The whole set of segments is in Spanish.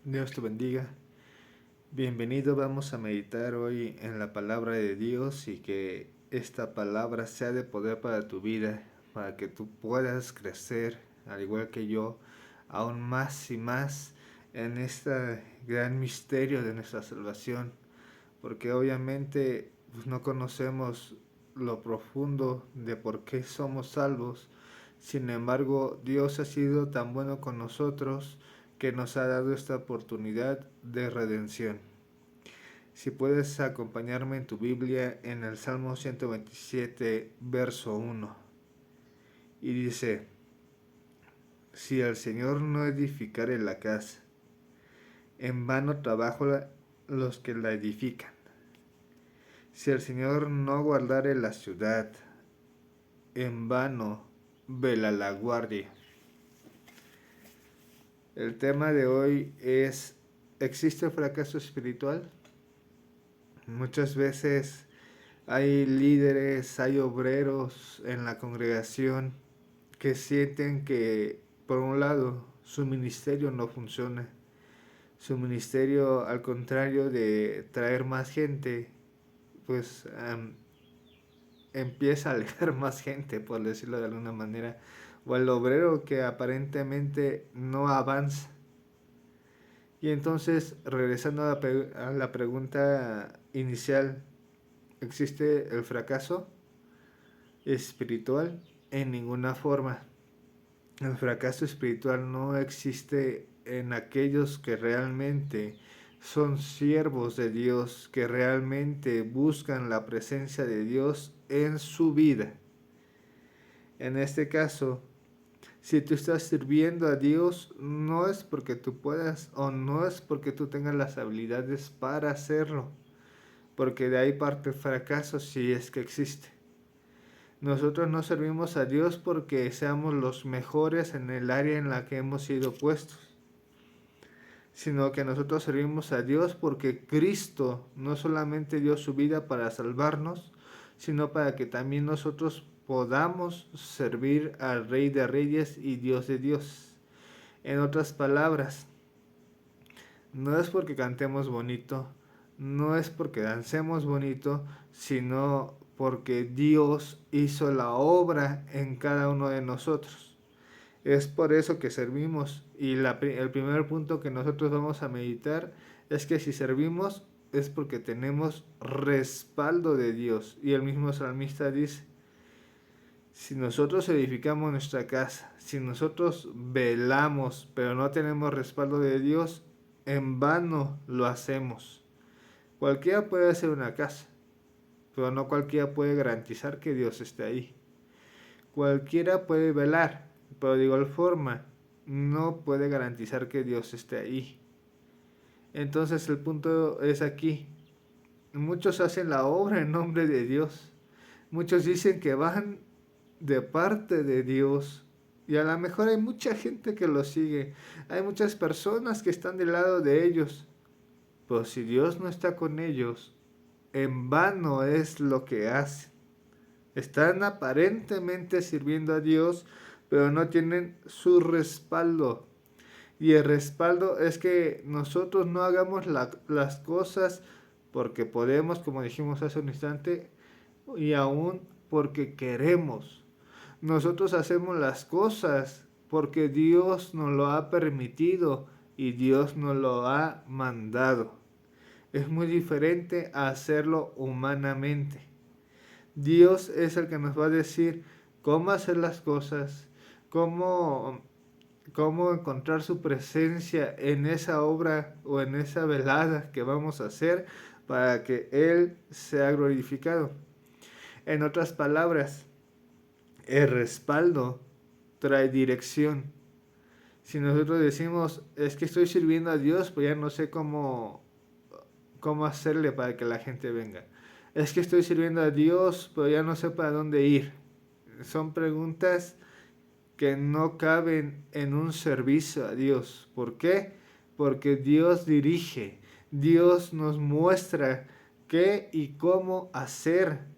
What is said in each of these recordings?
Dios te bendiga. Bienvenido, vamos a meditar hoy en la palabra de Dios y que esta palabra sea de poder para tu vida, para que tú puedas crecer, al igual que yo, aún más y más en este gran misterio de nuestra salvación, porque obviamente pues, no conocemos lo profundo de por qué somos salvos. Sin embargo, Dios ha sido tan bueno con nosotros que nos ha dado esta oportunidad de redención. Si puedes acompañarme en tu Biblia en el Salmo 127, verso 1. Y dice, si el Señor no edificare la casa, en vano trabajan los que la edifican. Si el Señor no guardare la ciudad, en vano vela la guardia. El tema de hoy es, ¿existe fracaso espiritual? Muchas veces hay líderes, hay obreros en la congregación que sienten que, por un lado, su ministerio no funciona. Su ministerio, al contrario de traer más gente, pues empieza a alejar más gente, por decirlo de alguna manera. O el obrero que aparentemente no avanza. Y entonces, regresando a la pregunta inicial, ¿existe el fracaso espiritual? En ninguna forma. El fracaso espiritual no existe en aquellos que realmente son siervos de Dios, que realmente buscan la presencia de Dios en su vida. En este caso, si tú estás sirviendo a Dios, no es porque tú puedas o no es porque tú tengas las habilidades para hacerlo, porque de ahí parte el fracaso si es que existe. Nosotros no servimos a Dios porque seamos los mejores en el área en la que hemos sido puestos, sino que nosotros servimos a Dios porque Cristo no solamente dio su vida para salvarnos, sino para que también nosotros podamos servir al Rey de Reyes y Dios de Dios. En otras palabras, no es porque cantemos bonito, no es porque dancemos bonito, sino porque Dios hizo la obra en cada uno de nosotros. Es por eso que servimos. Y el primer punto que nosotros vamos a meditar es que si servimos es porque tenemos respaldo de Dios. Y el mismo salmista dice, si nosotros edificamos nuestra casa, si nosotros velamos, pero no tenemos respaldo de Dios, en vano lo hacemos. Cualquiera puede hacer una casa, pero no cualquiera puede garantizar que Dios esté ahí. Cualquiera puede velar, pero de igual forma no puede garantizar que Dios esté ahí. Entonces el punto es aquí. Muchos hacen la obra en nombre de Dios. Muchos dicen que van de parte de Dios. Y a lo mejor hay mucha gente que lo sigue. Hay muchas personas que están del lado de ellos. Pero si Dios no está con ellos, en vano es lo que hacen. Están aparentemente sirviendo a Dios, pero no tienen su respaldo. Y el respaldo es que nosotros no hagamos las cosas porque podemos, como dijimos hace un instante, y aún porque queremos. Nosotros hacemos las cosas porque Dios nos lo ha permitido y Dios nos lo ha mandado. Es muy diferente a hacerlo humanamente. Dios es el que nos va a decir cómo hacer las cosas, cómo, cómo encontrar su presencia en esa obra o en esa velada que vamos a hacer para que Él sea glorificado. En otras palabras, el respaldo trae dirección. Si nosotros decimos, es que estoy sirviendo a Dios, pues ya no sé cómo hacerle para que la gente venga. Es que estoy sirviendo a Dios, pero ya no sé para dónde ir. Son preguntas que no caben en un servicio a Dios. ¿Por qué? Porque Dios dirige, Dios nos muestra qué y cómo hacer.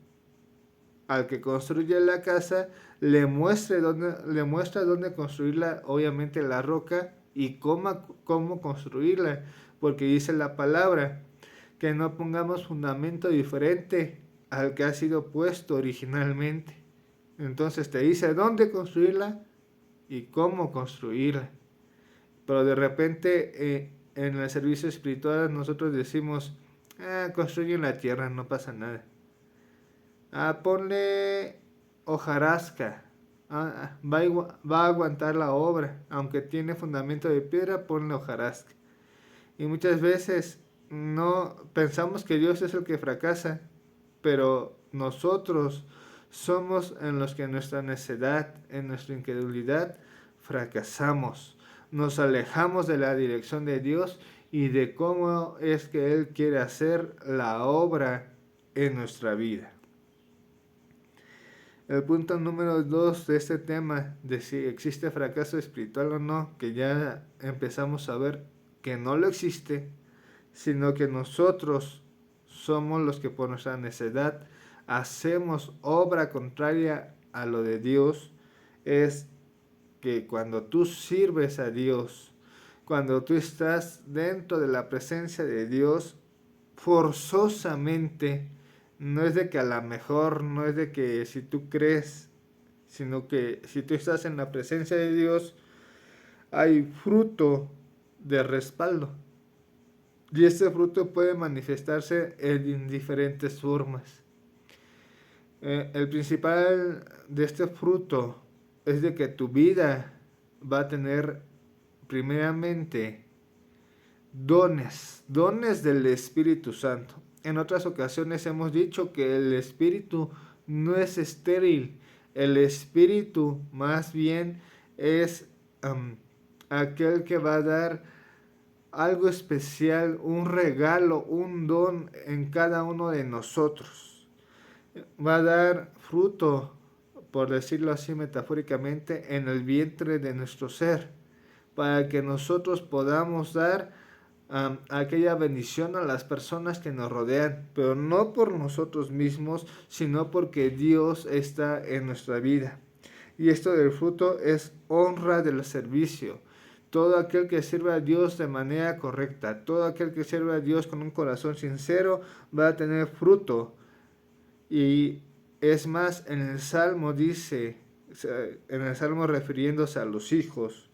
Al que construye la casa le muestra dónde construirla, obviamente la roca, y cómo construirla, porque dice la palabra que no pongamos fundamento diferente al que ha sido puesto originalmente. Entonces te dice dónde construirla y cómo construirla. Pero de repente en el servicio espiritual nosotros decimos, construye en la tierra, no pasa nada. Ponle hojarasca, va a aguantar la obra, aunque tiene fundamento de piedra, ponle hojarasca. Y muchas veces no pensamos que Dios es el que fracasa, pero nosotros somos en los que en nuestra necedad, en nuestra incredulidad, fracasamos. Nos alejamos de la dirección de Dios y de cómo es que Él quiere hacer la obra en nuestra vida. El punto número 2 de este tema, de si existe fracaso espiritual o no, que ya empezamos a ver que no lo existe, sino que nosotros somos los que por nuestra necedad hacemos obra contraria a lo de Dios, es que cuando tú sirves a Dios, cuando tú estás dentro de la presencia de Dios, forzosamente, no es de que a lo mejor, no es de que si tú crees, sino que si tú estás en la presencia de Dios, hay fruto de respaldo. Y este fruto puede manifestarse en diferentes formas. El principal de este fruto es de que tu vida va a tener primeramente dones del Espíritu Santo. En otras ocasiones hemos dicho que el Espíritu no es estéril. El Espíritu más bien es aquel que va a dar algo especial, un regalo, un don en cada uno de nosotros. Va a dar fruto, por decirlo así metafóricamente, en el vientre de nuestro ser, para que nosotros podamos dar aquella bendición a las personas que nos rodean, pero no por nosotros mismos, sino porque Dios está en nuestra vida. Y esto del fruto es honra del servicio. Todo aquel que sirve a Dios de manera correcta, todo aquel que sirve a Dios con un corazón sincero, va a tener fruto. Y es más, en el Salmo dice, en el Salmo refiriéndose a los hijos,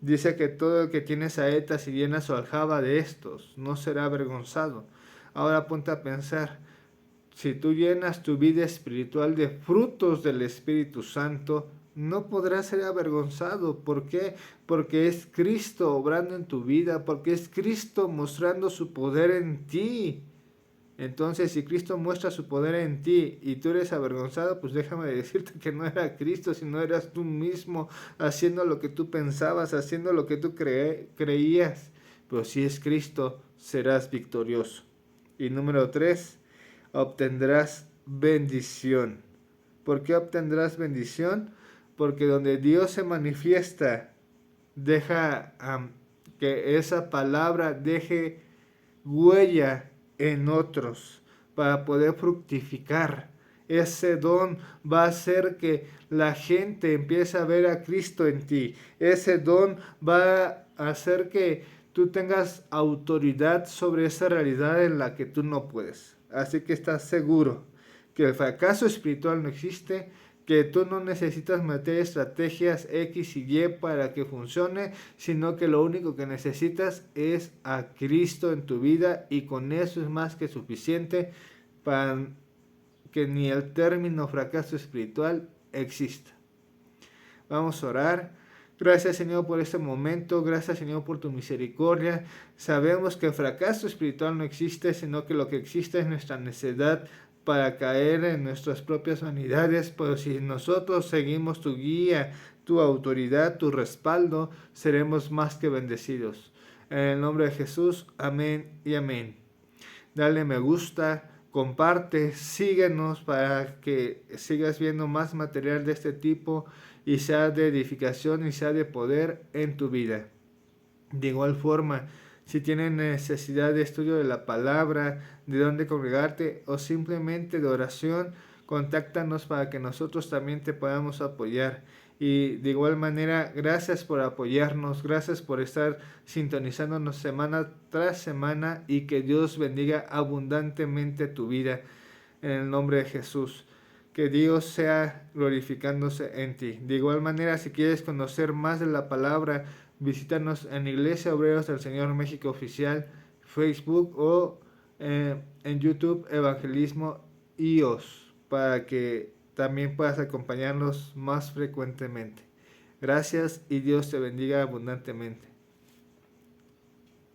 dice que todo el que tiene saetas y llena su aljaba de estos no será avergonzado. Ahora ponte a pensar, si tú llenas tu vida espiritual de frutos del Espíritu Santo, no podrás ser avergonzado. ¿Por qué? Porque es Cristo obrando en tu vida, porque es Cristo mostrando su poder en ti. Entonces, si Cristo muestra su poder en ti y tú eres avergonzado, pues déjame decirte que no era Cristo, sino eras tú mismo haciendo lo que tú pensabas, haciendo lo que tú creías. Pero si es Cristo, serás victorioso. Y número 3, obtendrás bendición. ¿Por qué obtendrás bendición? Porque donde Dios se manifiesta, deja que esa palabra deje huella en otros para poder fructificar. Ese don va a hacer que la gente empiece a ver a Cristo en ti. Ese don va a hacer que tú tengas autoridad sobre esa realidad en la que tú no puedes. Así que estás seguro que el fracaso espiritual no existe, que tú no necesitas meter estrategias X y Y para que funcione, sino que lo único que necesitas es a Cristo en tu vida, y con eso es más que suficiente para que ni el término fracaso espiritual exista. Vamos a orar. Gracias, Señor, por este momento. Gracias, Señor, por tu misericordia. Sabemos que el fracaso espiritual no existe, sino que lo que existe es nuestra necedad para caer en nuestras propias vanidades. Pero si nosotros seguimos tu guía, tu autoridad, tu respaldo, seremos más que bendecidos. En el nombre de Jesús, amén y amén. Dale me gusta, comparte, síguenos para que sigas viendo más material de este tipo y sea de edificación y sea de poder en tu vida. De igual forma, si tienes necesidad de estudio de la palabra, de dónde congregarte o simplemente de oración, contáctanos para que nosotros también te podamos apoyar. Y de igual manera, gracias por apoyarnos, gracias por estar sintonizándonos semana tras semana y que Dios bendiga abundantemente tu vida en el nombre de Jesús. Que Dios sea glorificándose en ti. De igual manera, si quieres conocer más de la palabra, visítanos en Iglesia Obreros del Señor México Oficial, Facebook o en YouTube Evangelismo IOS, para que también puedas acompañarnos más frecuentemente. Gracias y Dios te bendiga abundantemente.